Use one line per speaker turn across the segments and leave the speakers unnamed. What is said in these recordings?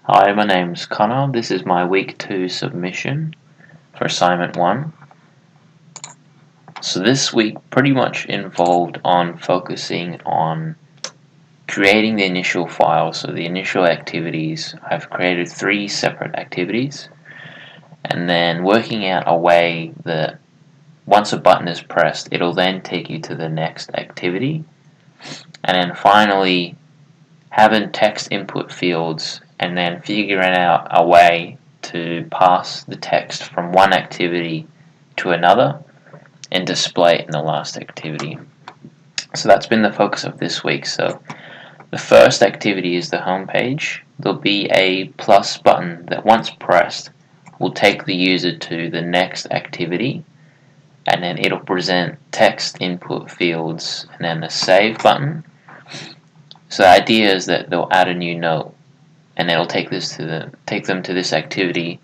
Hi, my name's Connor. This is my week 2 submission for assignment 1. So this week pretty much involved on focusing on creating the initial file, so the initial activities. I've created 3 separate activities and then working out a way that once a button is pressed, it'll then take you to the next activity, and then finally having text input fields and then figuring out a way to pass the text from one activity to another and display it in the last activity. So that's been the focus of this week. So the first activity is the home page. There'll be a plus button that once pressed will take the user to the next activity, and then it'll present text input fields and then a save button. So the idea is that they'll add a new note and it'll take them to this activity,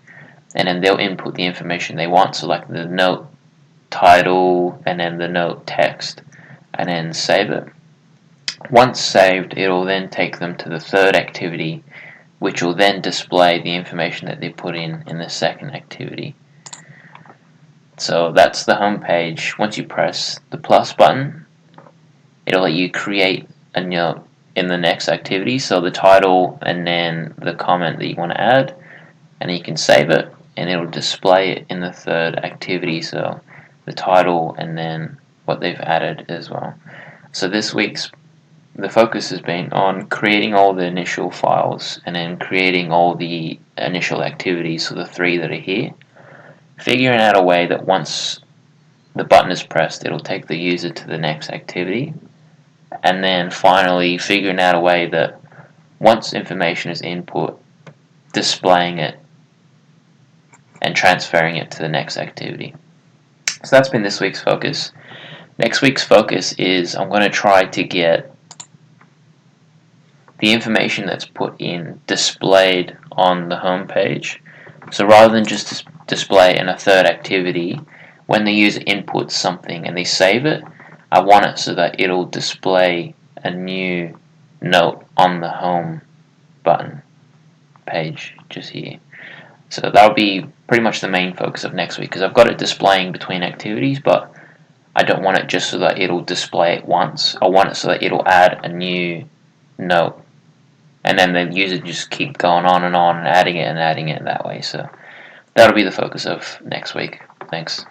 and then they'll input the information they want, so like the note title and then the note text, and then save it. Once saved, it'll then take them to the third activity, which will then display the information that they put in the second activity. So that's the home page. Once you press the plus button, it'll let you create a note in the next activity, so the title and then the comment that you want to add, and you can save it and it'll display it in the third activity, so the title and then what they've added as well. So this week's the focus has been on creating all the initial files and then creating all the initial activities, so the 3 that are here, figuring out a way that once the button is pressed it'll take the user to the next activity, and then finally figuring out a way that once information is input, displaying it and transferring it to the next activity. So that's been this week's focus. Next week's focus is I'm going to try to get the information that's put in displayed on the home page. So rather than just display in a third activity, when the user inputs something and they save it, I want it so that it'll display a new note on the home button page just here. So that'll be pretty much the main focus of next week, because I've got it displaying between activities, but I don't want it just so that it'll display it once. I want it so that it'll add a new note, and then the user just keep going on and adding it that way. So that'll be the focus of next week. Thanks.